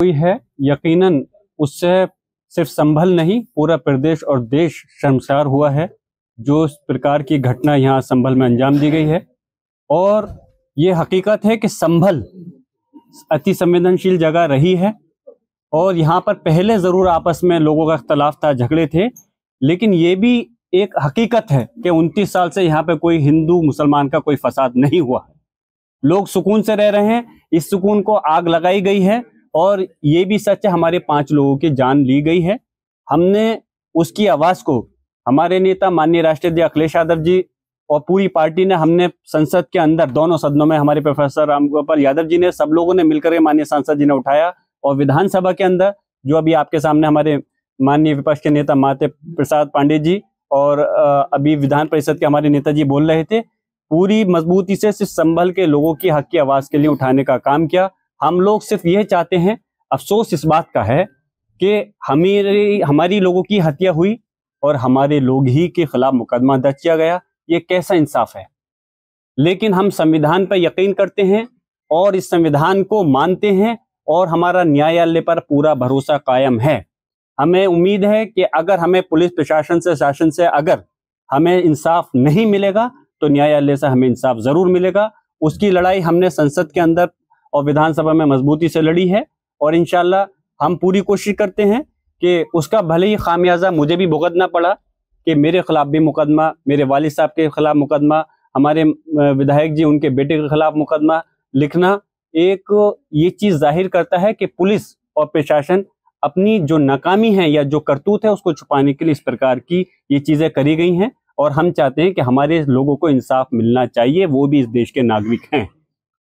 हुई है, यकीनन उससे सिर्फ संभल नहीं पूरा प्रदेश और देश शर्मसार हुआ है। जो इस प्रकार की घटना यहाँ संभल में अंजाम दी गई है, और ये हकीकत है कि संभल अति संवेदनशील जगह रही है और यहाँ पर पहले जरूर आपस में लोगों का इख्तलाफ था, झगड़े थे, लेकिन ये भी एक हकीकत है कि 29 साल से यहाँ पे कोई हिंदू मुसलमान का कोई फसाद नहीं हुआ है। लोग सुकून से रह रहे हैं। इस सुकून को आग लगाई गई है और ये भी सच है, हमारे 5 लोगों की जान ली गई है। हमने उसकी आवाज को हमारे नेता माननीय राष्ट्रीय अखिलेश यादव जी और पूरी पार्टी ने, हमने संसद के अंदर दोनों सदनों में, हमारे प्रोफेसर रामगोपाल यादव जी ने, सब लोगों ने मिलकर माननीय सांसद जी ने उठाया, और विधानसभा के अंदर जो अभी आपके सामने हमारे माननीय विपक्ष के नेता माते प्रसाद पांडे जी और अभी विधान परिषद के हमारे नेताजी बोल रहे थे, पूरी मजबूती से सिर्फ संभल के लोगों की हक की आवाज के लिए उठाने का काम किया। हम लोग सिर्फ यह चाहते हैं, अफसोस इस बात का है कि हमारी लोगों की हत्या हुई और हमारे लोग ही के खिलाफ मुकदमा दर्ज किया गया। ये कैसा इंसाफ है? लेकिन हम संविधान पर यकीन करते हैं और इस संविधान को मानते हैं और हमारा न्यायालय पर पूरा भरोसा कायम है। हमें उम्मीद है कि अगर हमें पुलिस प्रशासन से, शासन से अगर हमें इंसाफ नहीं मिलेगा तो न्यायालय से हमें इंसाफ जरूर मिलेगा। उसकी लड़ाई हमने संसद के अंदर और विधानसभा में मजबूती से लड़ी है और इंशाल्लाह हम पूरी कोशिश करते हैं कि उसका भले ही खामियाजा मुझे भी भुगतना पड़ा कि मेरे खिलाफ भी मुकदमा, मेरे वालिद साहब के खिलाफ मुकदमा, हमारे विधायक जी उनके बेटे के खिलाफ मुकदमा लिखना, एक ये चीज जाहिर करता है कि पुलिस और प्रशासन अपनी जो नाकामी है या जो करतूत है उसको छुपाने के लिए इस प्रकार की ये चीजें करी गई हैं। और हम चाहते हैं कि हमारे लोगों को इंसाफ मिलना चाहिए, वो भी इस देश के नागरिक हैं।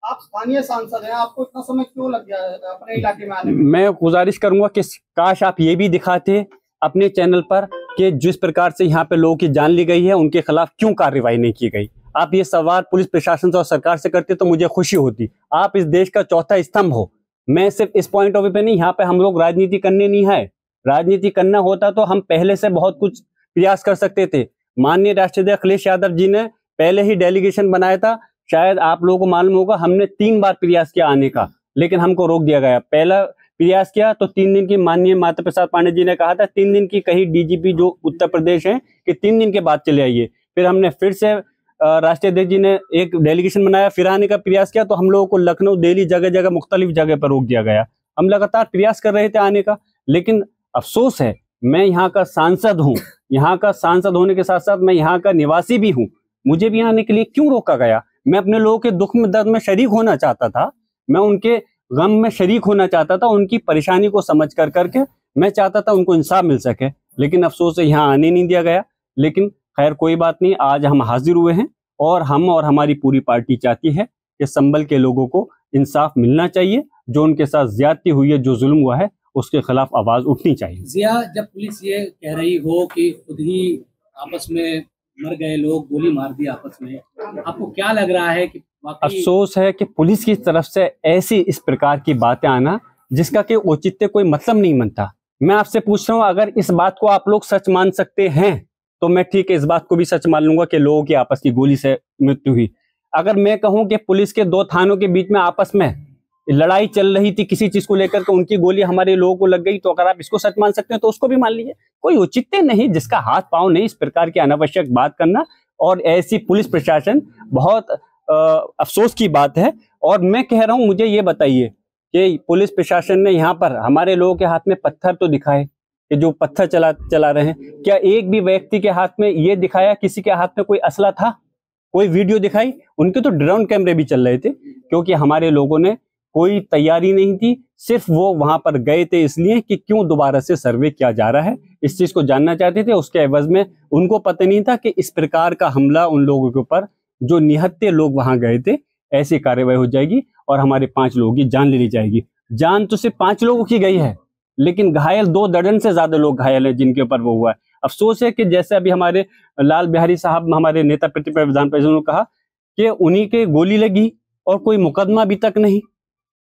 आप स्थानीय सांसद हैं, आपको इतना समय क्यों लग गया अपने इलाके में आने में? मैं गुजारिश करूंगा कि काश आप ये भी दिखाते अपने चैनल पर कि जिस प्रकार से यहाँ पे लोगों की जान ली गई है, उनके खिलाफ क्यों कार्रवाई नहीं की गई। आप ये सवाल पुलिस प्रशासन से और सरकार से करते तो मुझे खुशी होती। आप इस देश का चौथा स्तंभ हो। मैं सिर्फ इस पॉइंट ऑफ व्यू पे नहीं, यहाँ पे हम लोग राजनीति करने नहीं है। राजनीति करना होता तो हम पहले से बहुत कुछ प्रयास कर सकते थे। माननीय राष्ट्रीय अखिलेश यादव जी ने पहले ही डेलीगेशन बनाया था, शायद आप लोगों को मालूम होगा, हमने 3 बार प्रयास किया आने का, लेकिन हमको रोक दिया गया। पहला प्रयास किया तो 3 दिन की, माननीय माता प्रसाद पांडे जी ने कहा था 3 दिन की, कहीं डीजीपी जो उत्तर प्रदेश है कि 3 दिन के बाद चले आइए। फिर हमने फिर से राष्ट्रीय अध्यक्ष जी ने एक डेलीगेशन बनाया, फिर आने का प्रयास किया तो हम लोगों को लखनऊ, दिल्ली, जगह जगह मुख्तलिफ जगह पर रोक दिया गया। हम लगातार प्रयास कर रहे थे आने का, लेकिन अफसोस है मैं यहाँ का सांसद हूँ। यहाँ का सांसद होने के साथ साथ मैं यहाँ का निवासी भी हूँ। मुझे भी आने के लिए क्यों रोका गया? मैं अपने लोगों के दुख में, दर्द में शरीक होना चाहता था, मैं उनके गम में शरीक होना चाहता था, उनकी परेशानी को समझ कर करके मैं चाहता था उनको इंसाफ मिल सके, लेकिन अफसोस है यहाँ आने नहीं दिया गया। लेकिन खैर कोई बात नहीं, आज हम हाजिर हुए हैं और हम और हमारी पूरी पार्टी चाहती है कि संभल के लोगों को इंसाफ मिलना चाहिए। जो उनके साथ ज्यादती हुई है, जो जुल्म हुआ है, उसके खिलाफ आवाज उठनी चाहिए। जिया, जब पुलिस ये कह रही हो कि खुद ही आपस में मर गए लोग, गोली मार दी आपस में, आपको क्या लग रहा है कि अफसोस है कि पुलिस की तरफ से ऐसी इस प्रकार की बातें आना जिसका कि औचित्य कोई मतलब नहीं बनता। मैं आपसे पूछ रहा हूँ, अगर इस बात को आप लोग सच मान सकते हैं तो मैं ठीक है, इस बात को भी सच मान लूंगा कि लोगों की आपस की गोली से मृत्यु हुई। अगर मैं कहूं कि पुलिस के 2 थानों के बीच में आपस में लड़ाई चल रही थी किसी चीज को लेकर के, उनकी गोली हमारे लोगों को लग गई, तो अगर आप इसको सच मान सकते हैं तो उसको भी मान लीजिए। कोई औचित्य नहीं, जिसका हाथ पांव नहीं, इस प्रकार की अनावश्यक बात करना। और ऐसी पुलिस प्रशासन, बहुत अफसोस की बात है। और मैं कह रहा हूं, मुझे ये बताइए कि पुलिस प्रशासन ने यहाँ पर हमारे लोगों के हाथ में पत्थर तो दिखाए कि जो पत्थर चला रहे हैं, क्या एक भी व्यक्ति के हाथ में ये दिखाया किसी के हाथ में कोई असला था? कोई वीडियो दिखाई? उनके तो ड्रोन कैमरे भी चल रहे थे, क्योंकि हमारे लोगों ने कोई तैयारी नहीं थी, सिर्फ वो वहां पर गए थे इसलिए कि क्यों दोबारा से सर्वे किया जा रहा है, इस चीज को जानना चाहते थे। उसके एवज में उनको पता नहीं था कि इस प्रकार का हमला उन लोगों के ऊपर, जो निहत्थे लोग वहां गए थे, ऐसी कार्रवाई हो जाएगी और हमारे 5 लोगों की जान ले ली जाएगी। जान तो सिर्फ 5 लोगों की गई है, लेकिन घायल 2 दर्जन से ज्यादा लोग घायल हैं जिनके ऊपर वो हुआ है। अफसोस है कि जैसे अभी हमारे लाल बिहारी साहब, हमारे नेता प्रतिपक्ष विधान परिषद ने कहा कि उन्हीं के गोली लगी और कोई मुकदमा अभी तक नहीं।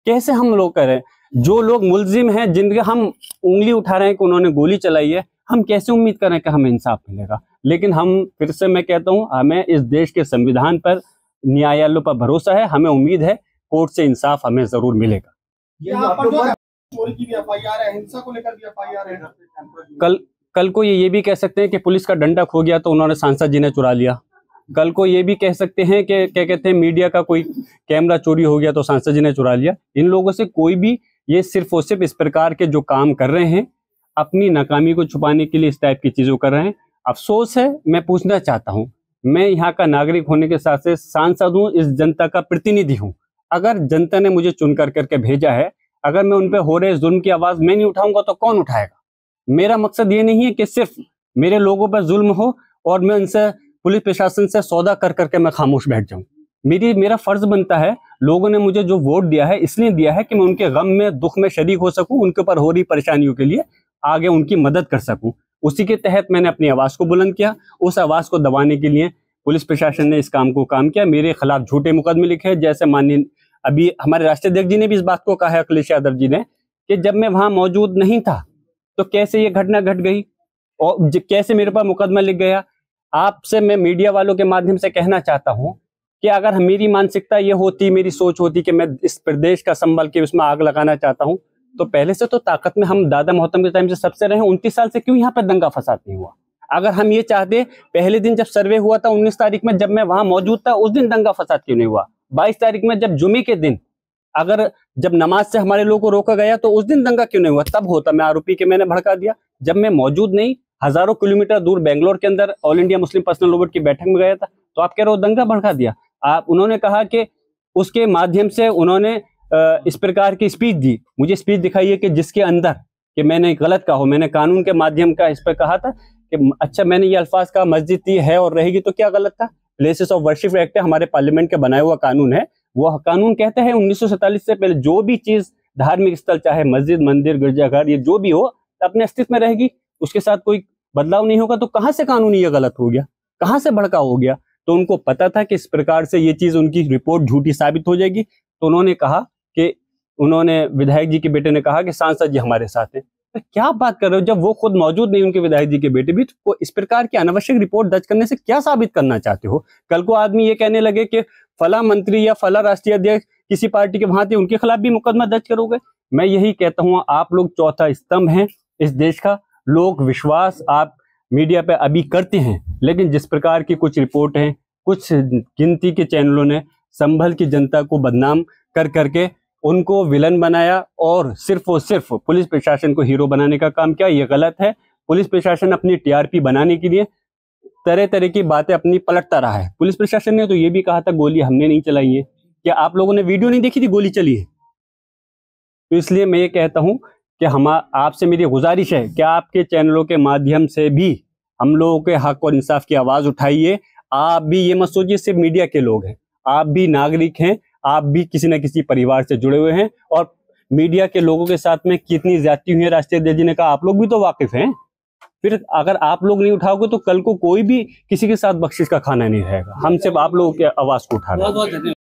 कैसे हम लोग कह रहे हैं, जो लोग मुलजिम हैं, जिनके हम उंगली उठा रहे हैं कि उन्होंने गोली चलाई है, हम कैसे उम्मीद करें कि हमें इंसाफ मिलेगा? लेकिन हम फिर से मैं कहता हूं, हमें इस देश के संविधान पर, न्यायालयों पर भरोसा है, हमें उम्मीद है कोर्ट से इंसाफ हमें जरूर मिलेगा। चोरी की भी FIR है, हिंसा को लेकर भी FIR है। कल को ये भी कह सकते हैं कि पुलिस का डंडा खो गया तो उन्होंने सांसद जी ने चुरा लिया। कल को ये भी कह सकते हैं कि क्या कहते हैं मीडिया का कोई कैमरा चोरी हो गया तो सांसद जी ने चुरा लिया। इन लोगों से कोई भी ये सिर्फ और सिर्फ इस प्रकार के जो काम कर रहे हैं अपनी नाकामी को छुपाने के लिए इस टाइप की चीजों कर रहे हैं। अफसोस है, मैं पूछना चाहता हूं, मैं यहाँ का नागरिक होने के साथ से सांसद हूँ, इस जनता का प्रतिनिधि हूँ। अगर जनता ने मुझे चुन करके भेजा है, अगर मैं उन पर हो रहे जुल्म की आवाज मैं नहीं उठाऊंगा तो कौन उठाएगा। मेरा मकसद ये नहीं है कि सिर्फ मेरे लोगों पर जुल्म हो और मैं उनसे पुलिस प्रशासन से सौदा करके मैं खामोश बैठ जाऊं। मेरा फर्ज बनता है, लोगों ने मुझे जो वोट दिया है इसलिए दिया है कि मैं उनके गम में दुख में शरीक हो सकूं, उनके ऊपर हो रही परेशानियों के लिए आगे उनकी मदद कर सकूं। उसी के तहत मैंने अपनी आवाज को बुलंद किया। उस आवाज को दबाने के लिए पुलिस प्रशासन ने इस काम किया। मेरे खिलाफ झूठे मुकदमे लिखे, जैसे माननीय अभी हमारे राष्ट्रीय अध्यक्ष जी ने भी इस बात को कहा है, अखिलेश यादव जी ने, कि जब मैं वहां मौजूद नहीं था तो कैसे ये घटना घट गई और कैसे मेरे पर मुकदमा लिख गया। आपसे मैं मीडिया वालों के माध्यम से कहना चाहता हूं कि अगर मेरी मानसिकता ये होती, मेरी सोच होती कि मैं इस प्रदेश का संभल के उसमें आग लगाना चाहता हूं, तो पहले से तो ताकत में हम दादा मोहतरम के टाइम से सबसे रहे। 29 साल से क्यों यहाँ पे दंगा फसाद नहीं हुआ। अगर हम ये चाहते, पहले दिन जब सर्वे हुआ था 19 तारीख में, जब मैं वहां मौजूद था, उस दिन दंगा फसाद क्यों नहीं हुआ। 22 तारीख में जब जुमे के दिन अगर जब नमाज से हमारे लोगों को रोका गया तो उस दिन दंगा क्यों नहीं हुआ। तब होता, मैं आरोपी के मैंने भड़का दिया। जब मैं मौजूद नहीं, हजारों किलोमीटर दूर बेंगलोर के अंदर all India Muslim personal law board की बैठक में गया था, तो आप कह रहे हो दंगा भड़का दिया। उन्होंने कहा कि उसके माध्यम से उन्होंने इस प्रकार की स्पीच दी। मुझे स्पीच दिखाइए कि जिसके अंदर कि मैंने गलत कहा हो। मैंने कानून के माध्यम का इस पर कहा था कि अच्छा मैंने ये अल्फाज कहा मस्जिद ही है और रहेगी, तो क्या गलत था। प्लेसेस ऑफ वर्शिप एक्ट है, हमारे पार्लियामेंट का बनाया हुआ कानून है। वो कानून कहता है 1947 से पहले जो भी चीज धार्मिक स्थल, चाहे मस्जिद, मंदिर, गिरजाघर, ये जो भी हो, अपने अस्तित्व में रहेगी, उसके साथ कोई बदलाव नहीं होगा। तो कहां से कानून ये गलत हो गया, कहां से भड़काव हो गया। तो उनको पता था कि इस प्रकार से ये चीज उनकी रिपोर्ट झूठी साबित हो जाएगी। तो उन्होंने कहा कि उन्होंने विधायक जी के बेटे ने कहा कि सांसद जी हमारे साथ हैं। तो क्या बात कर रहे हो, जब वो खुद मौजूद नहीं, उनके विधायक जी के बेटे भी, तो इस प्रकार की अनावश्यक रिपोर्ट दर्ज करने से क्या साबित करना चाहते हो। कल को आदमी ये कहने लगे कि फला मंत्री या फला राष्ट्रीय अध्यक्ष किसी पार्टी के वहां थे, उनके खिलाफ भी मुकदमा दर्ज करोगे। मैं यही कहता हूं, आप लोग चौथा स्तंभ हैं इस देश का। लोग विश्वास आप मीडिया पे अभी करते हैं, लेकिन जिस प्रकार की कुछ रिपोर्ट हैं, कुछ गिनती के चैनलों ने संभल की जनता को बदनाम करके उनको विलन बनाया और सिर्फ पुलिस प्रशासन को हीरो बनाने का काम किया। ये गलत है। पुलिस प्रशासन अपनी TRP बनाने के लिए तरह तरह की बातें अपनी पलटता रहा है। पुलिस प्रशासन ने तो ये भी कहा था गोली हमने नहीं चलाई है। क्या आप लोगों ने वीडियो नहीं देखी थी गोली चली है। तो इसलिए मैं ये कहता हूं कि आपसे मेरी गुजारिश है कि आपके चैनलों के माध्यम से भी हम लोगों के हक और इंसाफ की आवाज उठाइए। आप भी ये मत सोचिए सिर्फ मीडिया के लोग हैं, आप भी नागरिक हैं, आप भी किसी न किसी परिवार से जुड़े हुए हैं। और मीडिया के लोगों के साथ में कितनी ज्यादती हुई है, राष्ट्रीय अध्यक्ष जी ने कहा, आप लोग भी तो वाकिफ हैं। फिर अगर आप लोग नहीं उठाओगे तो कल को कोई भी किसी के साथ बख्शिश का खाना नहीं रहेगा। हम सिर्फ आप लोगों की आवाज को उठा रहे हैं।